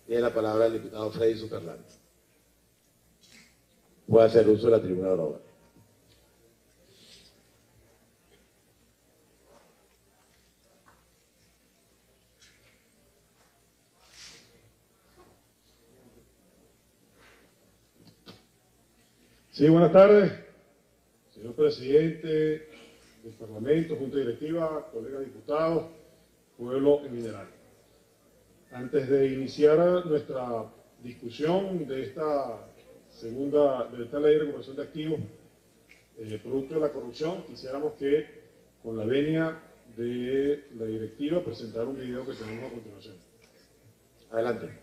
Tiene la palabra el diputado Freddy Superland. Puede hacer uso de la tribuna de ahora. Sí, buenas tardes, señor presidente del Parlamento, Junta Directiva, colegas diputados, pueblo en general. Antes de iniciar nuestra discusión de esta ley de recuperación de activos producto de la corrupción, quisiéramos que, con la venia de la directiva, presentar un video que tenemos a continuación. Adelante.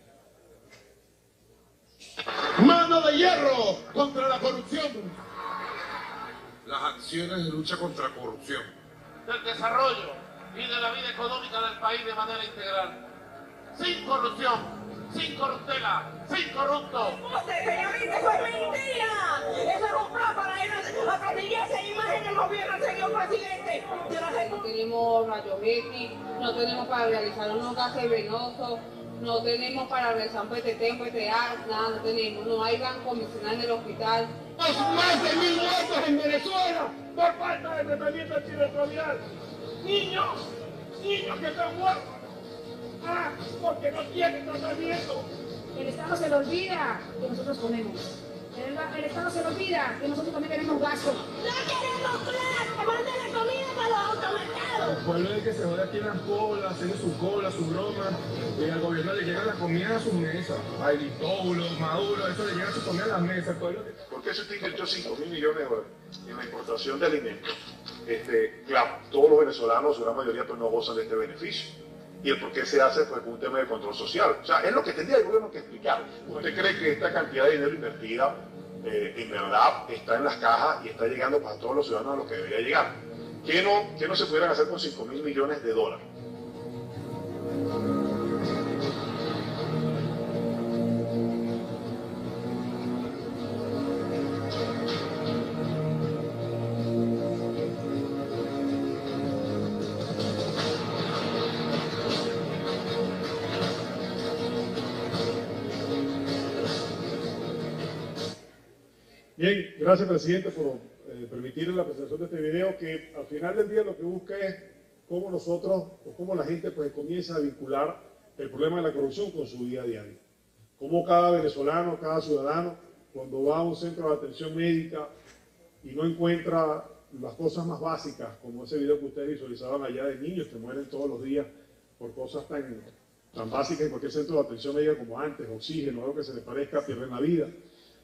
Mano de hierro contra la corrupción. Las acciones de lucha contra la corrupción. Del desarrollo y de la vida económica del país de manera integral. Sin corrupción, sin corruptela, sin corrupto. ¡Usted, señorita, eso es mentira! ¡Eso es un plan para acatillar esa imagen del gobierno, señor presidente! No tenemos rayos X, no tenemos para realizar unos gases venosos, no tenemos para realizar un PTT, un PTA, nada, no tenemos. No hay banco comisional en el hospital. Más de 1000 muertos en Venezuela por falta de tratamiento antirretroviral. Niños que están muertos. Porque no tienen tratamiento. El Estado se le olvida que nosotros comemos. El Estado se le olvida que nosotros también tenemos gasto. ¡No queremos plan! ¡Que manden la comida para los automercados! El pueblo es el que se jode aquí en las colas, haciendo su cola, su broma, y al gobierno le llega la comida a sus mesas. A Editóbulo, Maduro, eso le llega su comida a las mesas. ¿Por qué se invirtió 5.000 millones de dólares en la importación de alimentos? Claro, todos los venezolanos, su gran mayoría, pues no gozan de este beneficio. ¿Y el por qué se hace? Pues un tema de control social. O sea, es lo que tendría el gobierno que explicar. ¿Usted cree que esta cantidad de dinero invertida en verdad está en las cajas y está llegando para todos los ciudadanos a lo que debería llegar? ¿Qué no se pudieran hacer con 5.000 millones de dólares? Bien, gracias presidente por permitir la presentación de este video, que al final del día lo que busca es cómo nosotros o cómo la gente pues comienza a vincular el problema de la corrupción con su día a día. Cómo cada venezolano, cada ciudadano, cuando va a un centro de atención médica y no encuentra las cosas más básicas, como ese video que ustedes visualizaban allá de niños que mueren todos los días por cosas tan básicas en cualquier centro de atención médica como antes, oxígeno, algo que se les parezca, pierden la vida.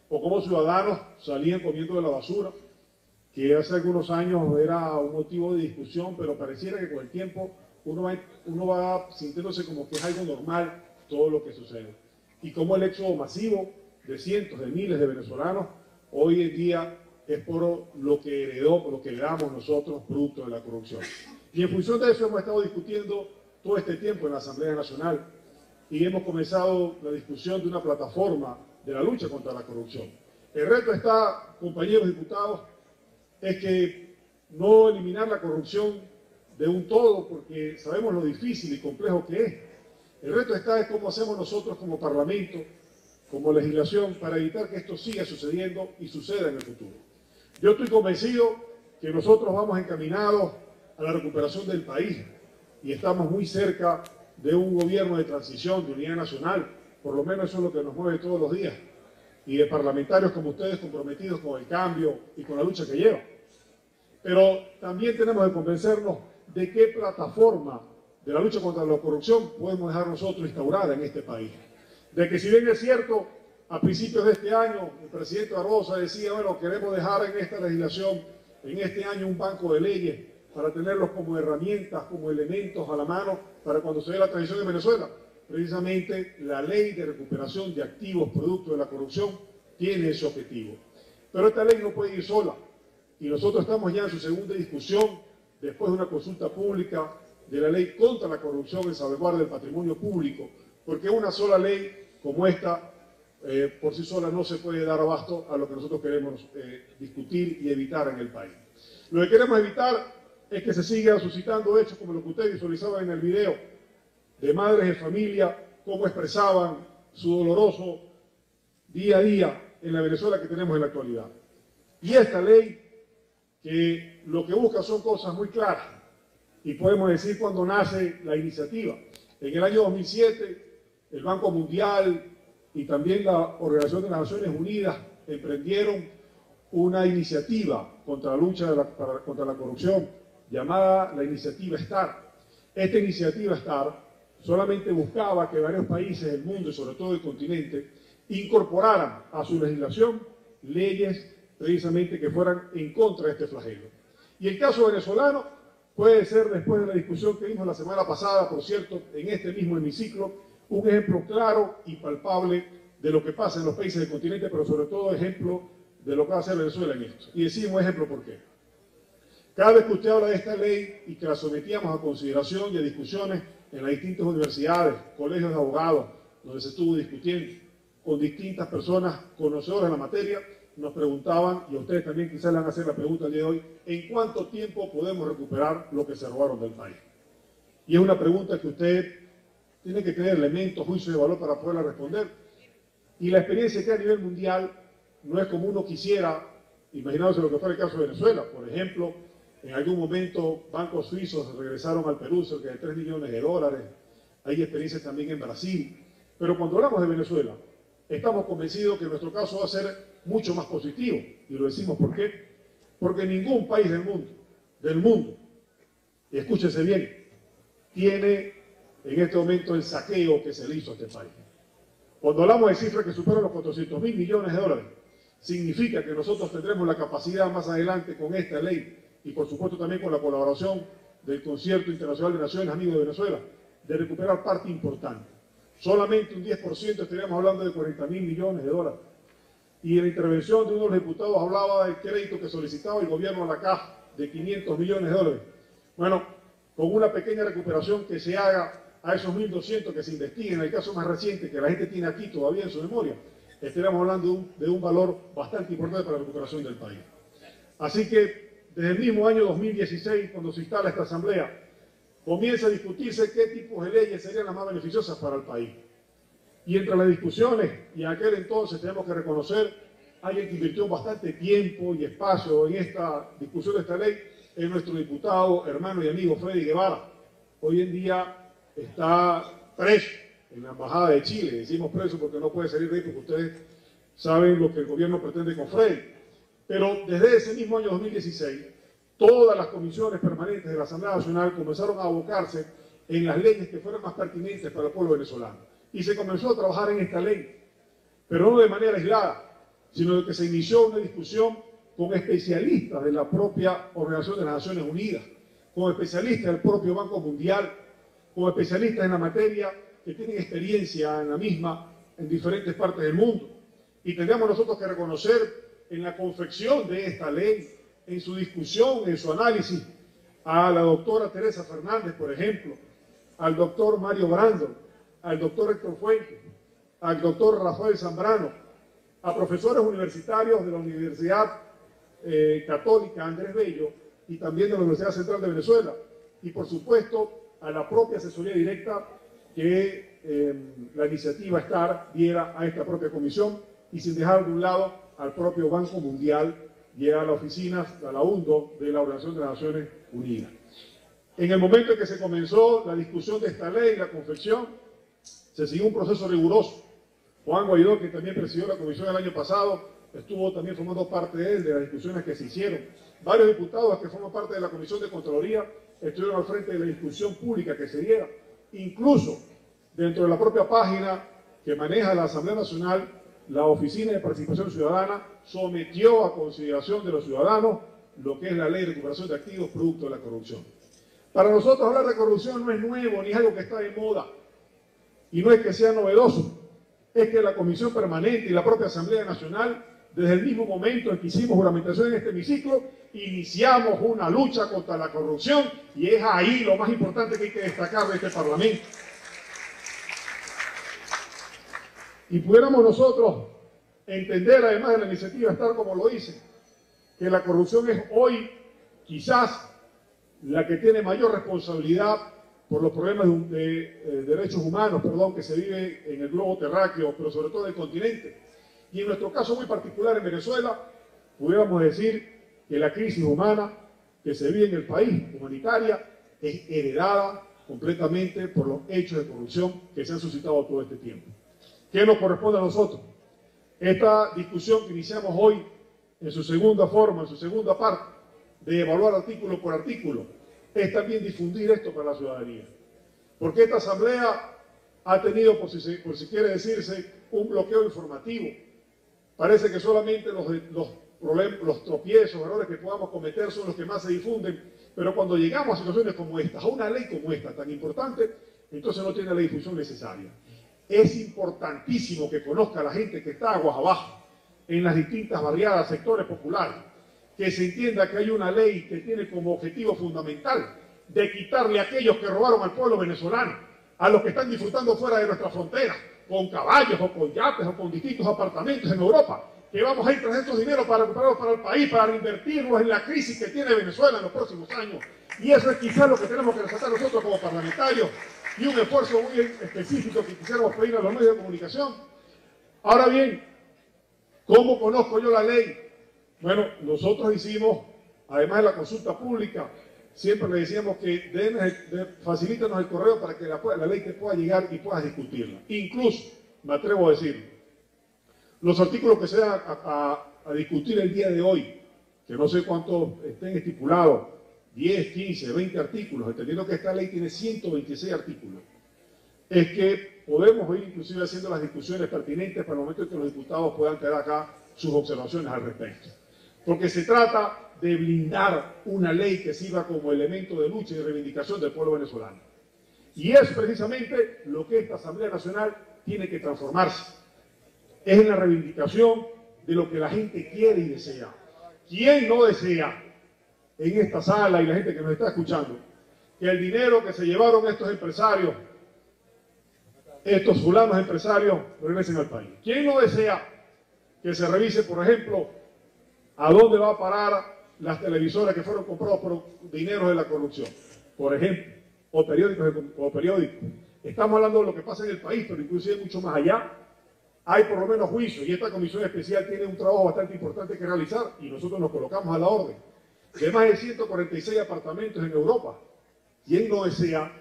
O como ciudadanos salían comiendo de la basura, que hace algunos años era un motivo de discusión, pero pareciera que con el tiempo uno va sintiéndose como que es algo normal todo lo que sucede. Y como el éxodo masivo de cientos, de miles de venezolanos, hoy en día es por lo que heredamos nosotros, producto de la corrupción. Y en función de eso hemos estado discutiendo todo este tiempo en la Asamblea Nacional y hemos comenzado la discusión de una plataforma de la lucha contra la corrupción. El reto está, compañeros diputados, es que no eliminar la corrupción de un todo, porque sabemos lo difícil y complejo que es. El reto está es cómo hacemos nosotros como Parlamento, como legislación, para evitar que esto siga sucediendo y suceda en el futuro. Yo estoy convencido que nosotros vamos encaminados a la recuperación del país y estamos muy cerca de un gobierno de transición, de unidad nacional. Por lo menos eso es lo que nos mueve todos los días. Y de parlamentarios como ustedes comprometidos con el cambio y con la lucha que llevan. Pero también tenemos que convencernos de qué plataforma de la lucha contra la corrupción podemos dejar nosotros instaurada en este país. De que si bien es cierto, a principios de este año, el presidente Barbosa decía, bueno, queremos dejar en esta legislación, en este año, un banco de leyes para tenerlos como herramientas, como elementos a la mano para cuando se dé la transición en Venezuela. Precisamente la ley de recuperación de activos producto de la corrupción tiene ese objetivo. Pero esta ley no puede ir sola y nosotros estamos ya en su segunda discusión después de una consulta pública de la ley contra la corrupción en salvaguarda del patrimonio público, porque una sola ley como esta por sí sola no se puede dar abasto a lo que nosotros queremos discutir y evitar en el país. Lo que queremos evitar es que se sigan suscitando hechos como lo que ustedes visualizaban en el video, de madres de familia, cómo expresaban su doloroso día a día en la Venezuela que tenemos en la actualidad. Y esta ley, que lo que busca son cosas muy claras, y podemos decir cuando nace la iniciativa. En el año 2007, el Banco Mundial y también la Organización de las Naciones Unidas emprendieron una iniciativa contra la lucha contra la corrupción llamada la iniciativa STAR. Esta iniciativa STAR solamente buscaba que varios países del mundo y sobre todo el continente incorporaran a su legislación leyes precisamente que fueran en contra de este flagelo. Y el caso venezolano puede ser, después de la discusión que vimos la semana pasada, por cierto, en este mismo hemiciclo, un ejemplo claro y palpable de lo que pasa en los países del continente, pero sobre todo ejemplo de lo que va a hacer Venezuela en esto. Y decimos ejemplo ¿por qué? Cada vez que usted habla de esta ley y que la sometíamos a consideración y a discusiones en las distintas universidades, colegios de abogados, donde se estuvo discutiendo con distintas personas conocedoras de la materia, nos preguntaban, y a ustedes también quizás le van a hacer la pregunta el día de hoy, ¿en cuánto tiempo podemos recuperar lo que se robaron del país? Y es una pregunta que usted tiene que tener elementos, juicios de valor para poderla responder. Y la experiencia que a nivel mundial no es como uno quisiera, imaginándose lo que fue el caso de Venezuela. Por ejemplo, en algún momento bancos suizos regresaron al Perú cerca de 3 millones de dólares. Hay experiencias también en Brasil. Pero cuando hablamos de Venezuela, estamos convencidos que nuestro caso va a ser mucho más positivo. Y lo decimos ¿por qué? Porque ningún país del mundo, y escúchese bien, tiene en este momento el saqueo que se le hizo a este país. Cuando hablamos de cifras que superan los 400.000 millones de dólares, significa que nosotros tendremos la capacidad más adelante con esta ley y por supuesto también con la colaboración del Concierto Internacional de Naciones Amigos de Venezuela, de recuperar parte importante. Solamente un 10% estaríamos hablando de 40.000 millones de dólares. Y en la intervención de uno de los diputados hablaba del crédito que solicitaba el gobierno a la caja de 500 millones de dólares. Bueno, con una pequeña recuperación que se haga a esos 1.200 que se investiguen, en el caso más reciente que la gente tiene aquí todavía en su memoria, estaríamos hablando de un valor bastante importante para la recuperación del país. Así que desde el mismo año 2016, cuando se instala esta asamblea, comienza a discutirse qué tipos de leyes serían las más beneficiosas para el país. Y entre las discusiones, y en aquel entonces tenemos que reconocer, alguien que invirtió bastante tiempo y espacio en esta discusión de esta ley, es nuestro diputado, hermano y amigo Freddy Guevara. Hoy en día está preso en la Embajada de Chile. Decimos preso porque no puede salir de ahí, porque ustedes saben lo que el gobierno pretende con Freddy. Pero desde ese mismo año 2016, todas las comisiones permanentes de la Asamblea Nacional comenzaron a abocarse en las leyes que fueran más pertinentes para el pueblo venezolano. Y se comenzó a trabajar en esta ley, pero no de manera aislada, sino de que se inició una discusión con especialistas de la propia Organización de las Naciones Unidas, con especialistas del propio Banco Mundial, con especialistas en la materia que tienen experiencia en la misma en diferentes partes del mundo. Y tendríamos nosotros que reconocer en la confección de esta ley, en su discusión, en su análisis, a la doctora Teresa Fernández, por ejemplo, al doctor Mario Brando, al doctor Héctor Fuentes, al doctor Rafael Zambrano, a profesores universitarios de la Universidad Católica Andrés Bello y también de la Universidad Central de Venezuela, y por supuesto a la propia asesoría directa que la iniciativa STAR diera a esta propia comisión, y sin dejar de un lado al propio Banco Mundial y a la oficina, a la UNDO de la Organización de las Naciones Unidas. En el momento en que se comenzó la discusión de esta ley, la confección, se siguió un proceso riguroso. Juan Guaidó, que también presidió la comisión el año pasado, estuvo también formando parte de él, de las discusiones que se hicieron. Varios diputados que forman parte de la Comisión de Contraloría estuvieron al frente de la discusión pública que se diera. Incluso dentro de la propia página que maneja la Asamblea Nacional, la Oficina de Participación Ciudadana sometió a consideración de los ciudadanos lo que es la Ley de Recuperación de Activos producto de la corrupción. Para nosotros hablar de corrupción no es nuevo ni es algo que está de moda, y no es que sea novedoso, es que la Comisión Permanente y la propia Asamblea Nacional, desde el mismo momento en que hicimos juramentación en este hemiciclo, iniciamos una lucha contra la corrupción, y es ahí lo más importante que hay que destacar de este Parlamento. Y pudiéramos nosotros entender, además de la iniciativa STAR, como lo dice, que la corrupción es hoy quizás la que tiene mayor responsabilidad por los problemas de derechos humanos, que se vive en el globo terráqueo, pero sobre todo en el continente. Y en nuestro caso muy particular en Venezuela, pudiéramos decir que la crisis humana que se vive en el país, humanitaria, es heredada completamente por los hechos de corrupción que se han suscitado todo este tiempo. ¿Qué nos corresponde a nosotros? Esta discusión que iniciamos hoy en su segunda forma, en su segunda parte, de evaluar artículo por artículo, es también difundir esto para la ciudadanía. Porque esta asamblea ha tenido, por si quiere decirse, un bloqueo informativo. Parece que solamente los tropiezos, errores que podamos cometer son los que más se difunden, pero cuando llegamos a situaciones como esta, a una ley como esta tan importante, entonces no tiene la difusión necesaria. Es importantísimo que conozca la gente que está aguas abajo, en las distintas barriadas, sectores populares, que se entienda que hay una ley que tiene como objetivo fundamental de quitarle a aquellos que robaron al pueblo venezolano, a los que están disfrutando fuera de nuestra frontera, con caballos o con yates o con distintos apartamentos en Europa, que vamos a ir tras estos dineros para recuperarlos para el país, para reinvertirlos en la crisis que tiene Venezuela en los próximos años. Y eso es quizás lo que tenemos que resaltar nosotros como parlamentarios, y un esfuerzo muy específico que quisiéramos pedir a los medios de comunicación. Ahora bien, ¿cómo conozco yo la ley? Bueno, nosotros hicimos, además de la consulta pública, siempre le decíamos que facilítanos el correo para que la ley te pueda llegar y puedas discutirla. Incluso, me atrevo a decirlo, los artículos que se van a discutir el día de hoy, que no sé cuántos estén estipulados, 10, 15, 20 artículos, entendiendo que esta ley tiene 126 artículos, es que podemos ir inclusive haciendo las discusiones pertinentes para el momento en que los diputados puedan tener acá sus observaciones al respecto. Porque se trata de blindar una ley que sirva como elemento de lucha y de reivindicación del pueblo venezolano. Y es precisamente lo que esta Asamblea Nacional tiene que transformarse. Es en la reivindicación de lo que la gente quiere y desea. ¿Quién no desea en esta sala y la gente que nos está escuchando que el dinero que se llevaron estos empresarios, estos fulanos empresarios, regresen al país? ¿Quién no desea que se revise, por ejemplo, a dónde va a parar las televisoras que fueron compradas por dinero de la corrupción, por ejemplo, o periódicos? Estamos hablando de lo que pasa en el país, pero inclusive mucho más allá. Hay por lo menos juicios, y esta comisión especial tiene un trabajo bastante importante que realizar, y nosotros nos colocamos a la orden, de más de 146 apartamentos en Europa. ¿Quién no desea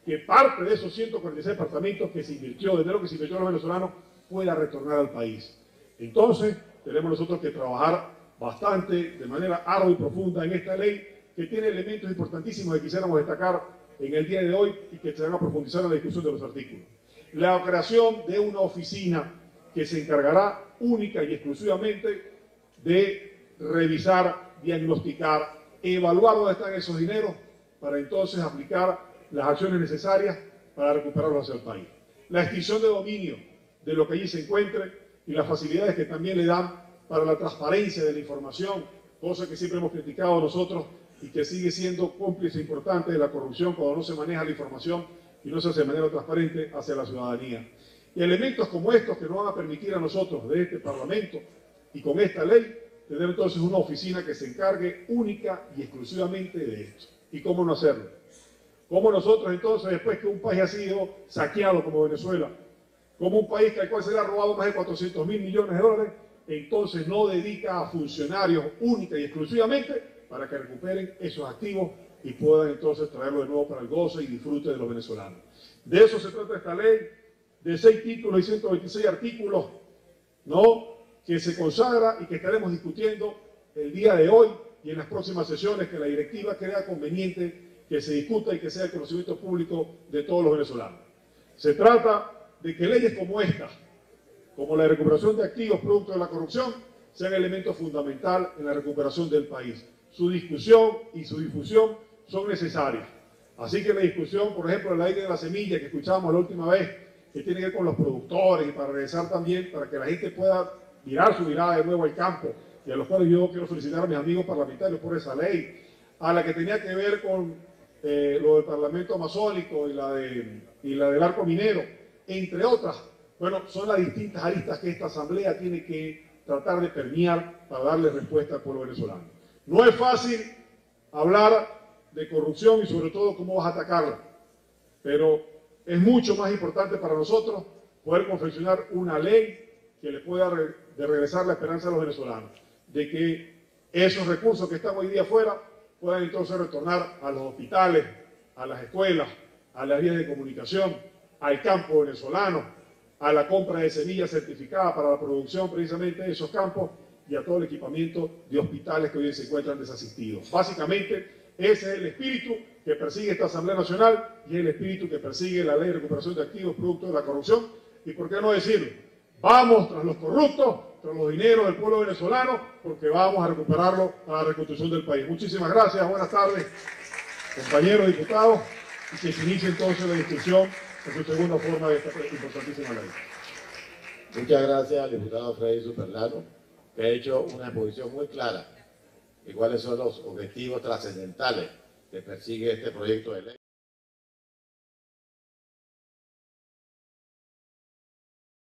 que parte de esos 146 apartamentos que se invirtió, de dinero que se invirtió en los venezolanos, pueda retornar al país? Entonces, tenemos nosotros que trabajar bastante, de manera ardua y profunda en esta ley, que tiene elementos importantísimos que quisiéramos destacar en el día de hoy y que se van a profundizar en la discusión de los artículos. La creación de una oficina que se encargará única y exclusivamente de revisar, diagnosticar, evaluar dónde están esos dineros para entonces aplicar las acciones necesarias para recuperarlos hacia el país. La extinción de dominio de lo que allí se encuentre y las facilidades que también le dan para la transparencia de la información, cosa que siempre hemos criticado nosotros y que sigue siendo cómplice importante de la corrupción cuando no se maneja la información y no se hace de manera transparente hacia la ciudadanía. Y elementos como estos que nos van a permitir a nosotros de este Parlamento y con esta ley tener entonces una oficina que se encargue única y exclusivamente de esto. ¿Y cómo no hacerlo? ¿Cómo nosotros entonces, después que un país ha sido saqueado como Venezuela, como un país al cual se le ha robado más de 400.000 millones de dólares, entonces no dedica a funcionarios única y exclusivamente para que recuperen esos activos y puedan entonces traerlo de nuevo para el goce y disfrute de los venezolanos? De eso se trata esta ley, de 6 títulos y 126 artículos, ¿no?, que se consagra y que estaremos discutiendo el día de hoy y en las próximas sesiones que la directiva crea conveniente que se discuta y que sea el conocimiento público de todos los venezolanos. Se trata de que leyes como esta, como la de recuperación de activos producto de la corrupción, sean elemento fundamental en la recuperación del país. Su discusión y su difusión son necesarias. Así que la discusión, por ejemplo, de la ley de la semilla que escuchábamos la última vez, que tiene que ver con los productores y para regresar también, para que la gente pueda mirar su mirada de nuevo al campo, y a los cuales yo quiero felicitar a mis amigos parlamentarios por esa ley, a la que tenía que ver con lo del Parlamento Amazónico y la del arco minero, entre otras. Bueno, son las distintas aristas que esta Asamblea tiene que tratar de permear para darle respuesta al pueblo venezolano. No es fácil hablar de corrupción y sobre todo cómo vas a atacarla. Pero es mucho más importante para nosotros poder confeccionar una ley que le pueda regresar la esperanza a los venezolanos, de que esos recursos que están hoy día afuera puedan entonces retornar a los hospitales, a las escuelas, a las vías de comunicación, al campo venezolano, a la compra de semillas certificadas para la producción precisamente de esos campos y a todo el equipamiento de hospitales que hoy se encuentran desasistidos. Básicamente, ese es el espíritu que persigue esta Asamblea Nacional y es el espíritu que persigue la Ley de Recuperación de Activos producto de la corrupción. Y por qué no decirlo, vamos tras los corruptos, tras los dineros del pueblo venezolano, porque vamos a recuperarlo para la reconstrucción del país. Muchísimas gracias, buenas tardes, compañeros diputados, y que se inicie entonces la discusión en su segunda forma de esta importantísima ley. Muchas gracias al diputado Freddy Superlano, que ha hecho una exposición muy clara de cuáles son los objetivos trascendentales que persigue este proyecto de ley.